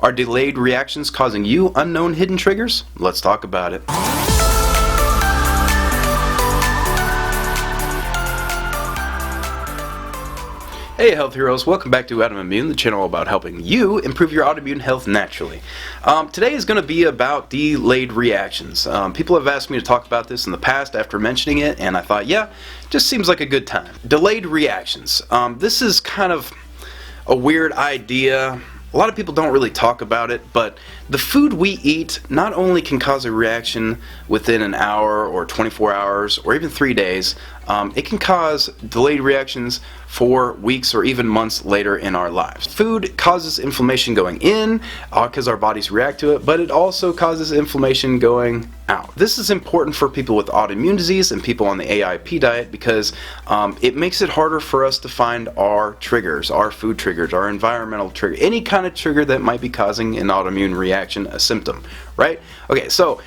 Are delayed reactions causing you unknown hidden triggers? Let's talk about it. Hey health heroes, welcome back to Adamimmune, the channel about helping you improve your autoimmune health naturally. Today is going to be about delayed reactions. People have asked me to talk about this in the past after mentioning it, and I thought, yeah, just seems like a good time. Delayed reactions. This is kind of a weird idea. A lot of people don't really talk about it, but the food we eat not only can cause a reaction within an hour or 24 hours or even 3 days, it can cause delayed reactions for weeks or even months later in our lives. Food causes inflammation going in because our bodies react to it, but it also causes inflammation going out. This is important for people with autoimmune disease and people on the AIP diet because it makes it harder for us to find our triggers, our food triggers, our environmental trigger, any kind of trigger that might be causing an autoimmune reaction, a symptom, right? Okay, so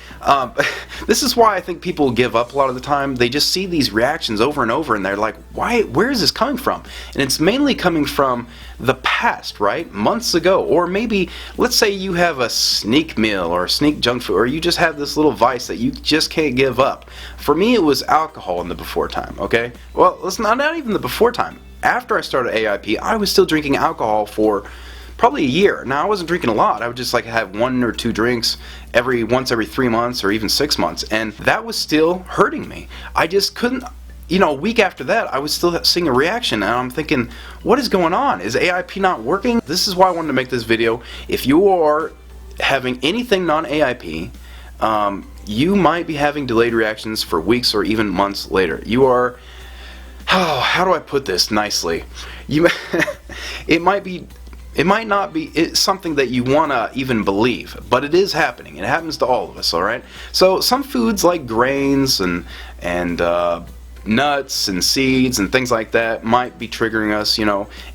this is why I think people give up a lot of the time. They just see these reactions over and over and they're like, where is this coming from? And it's mainly coming from the past, right? Months ago, or maybe let's say you have a sneak meal or a sneak junk food, or you just have this little vice that you just can't give up. For me, it was alcohol in the before time, okay? Well, it's not even the before time. After I started AIP, I was still drinking alcohol for probably a year. Now, I wasn't drinking a lot. I would just like have 1 or 2 drinks once every 3 months or even 6 months, and that was still hurting me. I just couldn't. A week after that, I was still seeing a reaction, and I'm thinking, what is going on? Is AIP not working? This is why I wanted to make this video. If you are having anything non-AIP, you might be having delayed reactions for weeks or even months later. You are, how do I put this nicely? It might not be something that you want to even believe, but it is happening. It happens to all of us, all right? So some foods like grains and nuts and seeds and things like that might be triggering us,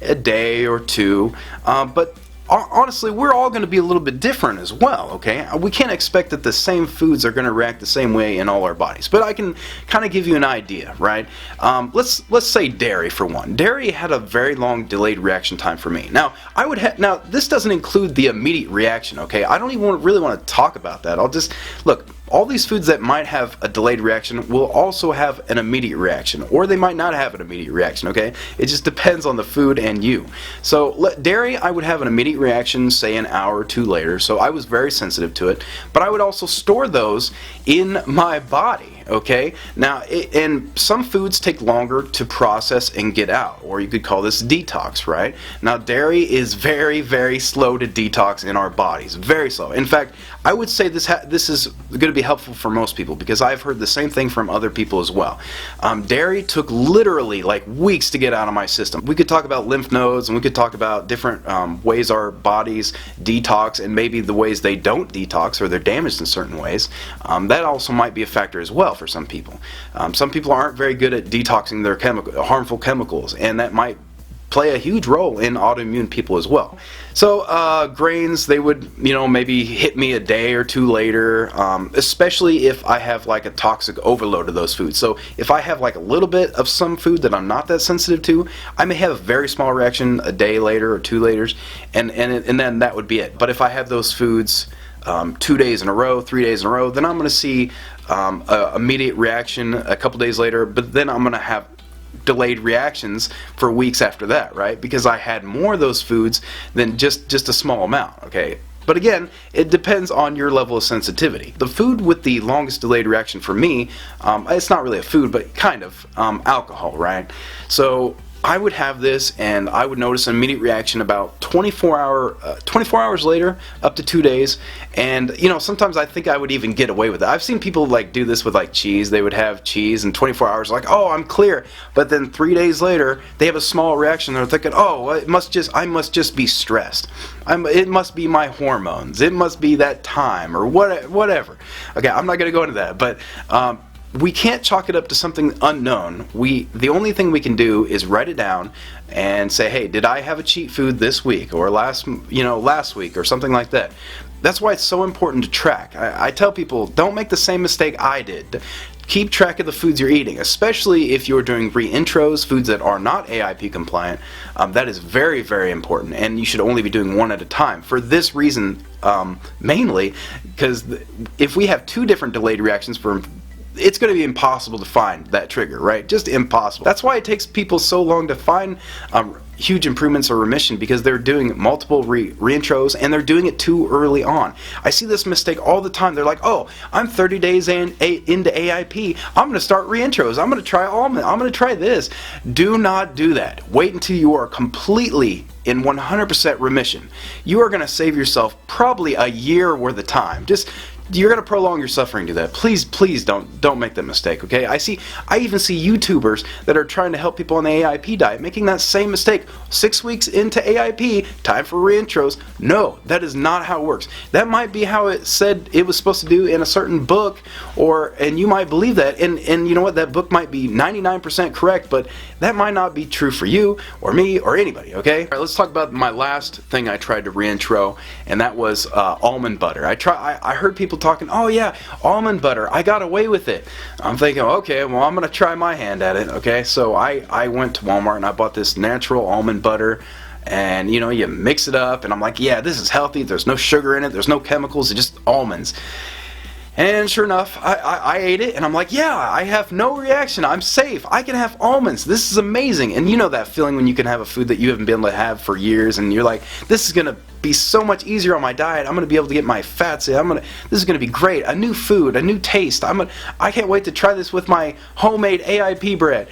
a day or two, but honestly, we're all going to be a little bit different as well, okay? We can't expect that the same foods are going to react the same way in all our bodies, but I can kind of give you an idea, right? Let's say dairy for one. Dairy had a very long delayed reaction time for me. Now, now this doesn't include the immediate reaction, okay? I don't even really want to talk about that. I'll just look. All these foods that might have a delayed reaction will also have an immediate reaction, or they might not have an immediate reaction, okay? It just depends on the food and you. So dairy, I would have an immediate reaction, say an hour or 2 later, so I was very sensitive to it, but I would also store those in my body, okay? Now, and some foods take longer to process and get out, or you could call this detox, right? Now, dairy is very, very slow to detox in our bodies, very slow. In fact, I would say this is going to be helpful for most people because I've heard the same thing from other people as well. Dairy took literally like weeks to get out of my system. We could talk about lymph nodes and we could talk about different ways our bodies detox and maybe the ways they don't detox or they're damaged in certain ways. That also might be a factor as well for some people. Some people aren't very good at detoxing their harmful chemicals, and that might play a huge role in autoimmune people as well. So grains, they would maybe hit me a day or 2 later, especially if I have like a toxic overload of those foods. So if I have like a little bit of some food that I'm not that sensitive to, I may have a very small reaction a day later or 2 later, and then that would be it. But if I have those foods 2 days in a row, 3 days in a row, then I'm going to see an immediate reaction a couple days later, but then I'm going to have delayed reactions for weeks after that, right? Because I had more of those foods than just a small amount, okay? But again, it depends on your level of sensitivity. The food with the longest delayed reaction for me, it's not really a food, but kind of alcohol, right? So I would have this and I would notice an immediate reaction about 24 hours later, up to 2 days, and sometimes I think I would even get away with it. I've seen people like do this with like cheese. They would have cheese and 24 hours like, oh, I'm clear, but then 3 days later they have a small reaction. They're thinking, oh, I must just be stressed. It must be my hormones. It must be that time or whatever. Okay, I'm not going to go into that, but we can't chalk it up to something unknown. The only thing we can do is write it down and say, hey, did I have a cheat food this week or last week or something like that. That's why it's so important to track. I tell people, don't make the same mistake I did. keep track of the foods you're eating, especially if you're doing reintros, foods that are not AIP compliant. That is very, very important, and you should only be doing one at a time. For this reason, mainly, because if we have 2 different delayed reactions it's going to be impossible to find that trigger, right? Just impossible. That's why it takes people so long to find huge improvements or remission, because they're doing multiple reintros and they're doing it too early on. I see this mistake all the time. They're like, oh, I'm 30 days into AIP. I'm going to start reintros. I'm going to try almond. I'm going to try this. Do not do that. Wait until you are completely in 100% remission. You are going to save yourself probably a year worth of time. You're going to prolong your suffering to that. Please don't make that mistake, okay? I even see YouTubers that are trying to help people on the AIP diet making that same mistake. 6 weeks into AIP, time for reintros. No, that is not how it works. That might be how it said it was supposed to do in a certain book, and you might believe that, and you know what, that book might be 99% correct, but that might not be true for you or me or anybody, okay? All right, let's talk about my last thing I tried to reintro, and that was almond butter. I heard people talking, oh yeah, almond butter, I got away with it. I'm thinking, okay, well, I'm gonna try my hand at it, okay? So I went to Walmart and I bought this natural almond butter, and you know, you mix it up, and I'm like, yeah, this is healthy, there's no sugar in it, there's no chemicals, it's just almonds. And sure enough, I ate it, and I'm like, yeah, I have no reaction. I'm safe. I can have almonds. This is amazing. And you know that feeling when you can have a food that you haven't been able to have for years, and you're like, this is going to be so much easier on my diet. I'm going to be able to get my fats in. This is going to be great. A new food, a new taste. I can't wait to try this with my homemade AIP bread.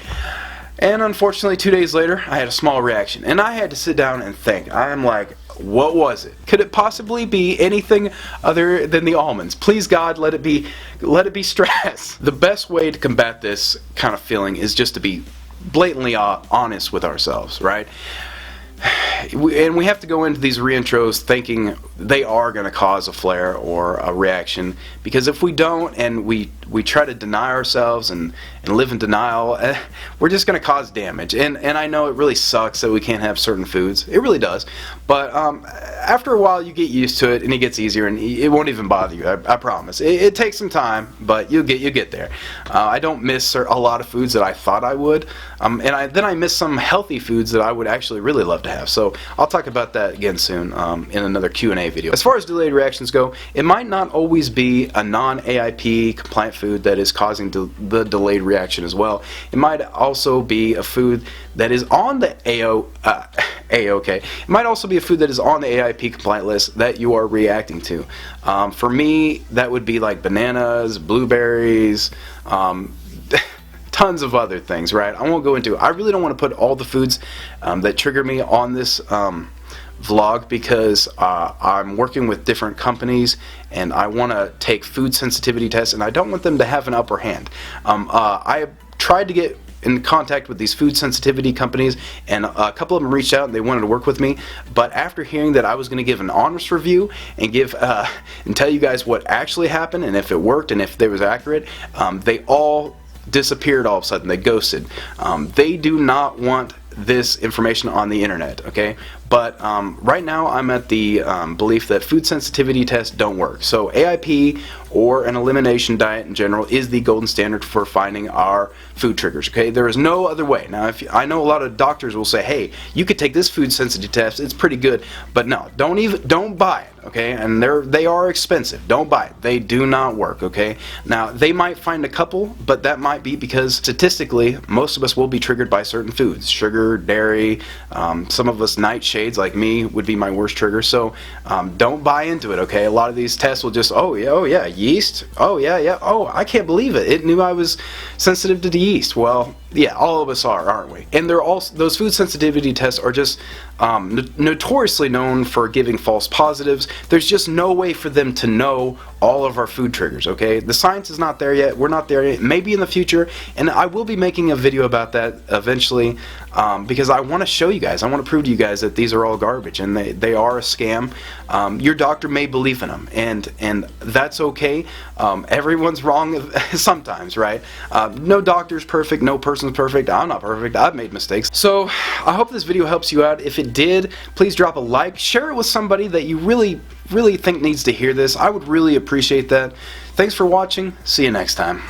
And unfortunately, 2 days later, I had a small reaction, and I had to sit down and think. I'm like, what was it? Could it possibly be anything other than the almonds? Please God, let it be stress. The best way to combat this kind of feeling is just to be blatantly honest with ourselves, right? And we have to go into these reintros thinking they are going to cause a flare or a reaction, because if we don't, and we try to deny ourselves and live in denial, we're just going to cause damage. And I know it really sucks that we can't have certain foods. It really does. But after a while, you get used to it, and it gets easier, and it won't even bother you. I promise. It takes some time, but you get there. I don't miss a lot of foods that I thought I would, and then I miss some healthy foods that I would actually really love to have. So I'll talk about that again soon in another Q&A video. As far as delayed reactions go, it might not always be a non-AIP compliant food that is causing the delayed reaction as well. It might also be a food that is on the A-OK. It might also be a food that is on the AIP compliant list that you are reacting to. For me, that would be like bananas, blueberries, tons of other things, right? I won't go into it. I really don't want to put all the foods that trigger me on this vlog, because I'm working with different companies and I want to take food sensitivity tests, and I don't want them to have an upper hand. I tried to get in contact with these food sensitivity companies, and a couple of them reached out and they wanted to work with me, but after hearing that I was going to give an honest review and tell you guys what actually happened and if it worked and if they was accurate, they all disappeared all of a sudden. They ghosted. They do not want this information on the internet, okay? But right now I'm at the belief that food sensitivity tests don't work. So AIP or an elimination diet in general is the golden standard for finding our food triggers, okay? There is no other way. Now, I know a lot of doctors will say, hey, you could take this food sensitivity test, it's pretty good, but no, don't buy it, okay? And they are expensive. Don't buy it. They do not work, okay? Now, they might find a couple, but that might be because statistically, most of us will be triggered by certain foods. Sugar, dairy, some of us nightshades like me would be my worst trigger, so don't buy into it, okay? A lot of these tests will just, oh yeah, yeast, oh yeah, oh, I can't believe it, it knew I was sensitive to the yeast. Well, yeah, all of us are, aren't we? And they're also, those food sensitivity tests are just notoriously known for giving false positives. There's just no way for them to know all of our food triggers, okay? The science is not there yet. We're not there yet. Maybe in the future, and I will be making a video about that eventually, because I want to show you guys, I want to prove to you guys that these are all garbage and they are a scam. Your doctor may believe in them, and that's okay. Everyone's wrong sometimes, right? No doctor's perfect, no person's perfect. I'm not perfect. I've made mistakes. So I hope this video helps you out. If it did, please drop a like, share it with somebody that you really think needs to hear this. I would really appreciate that. Thanks for watching. See you next time.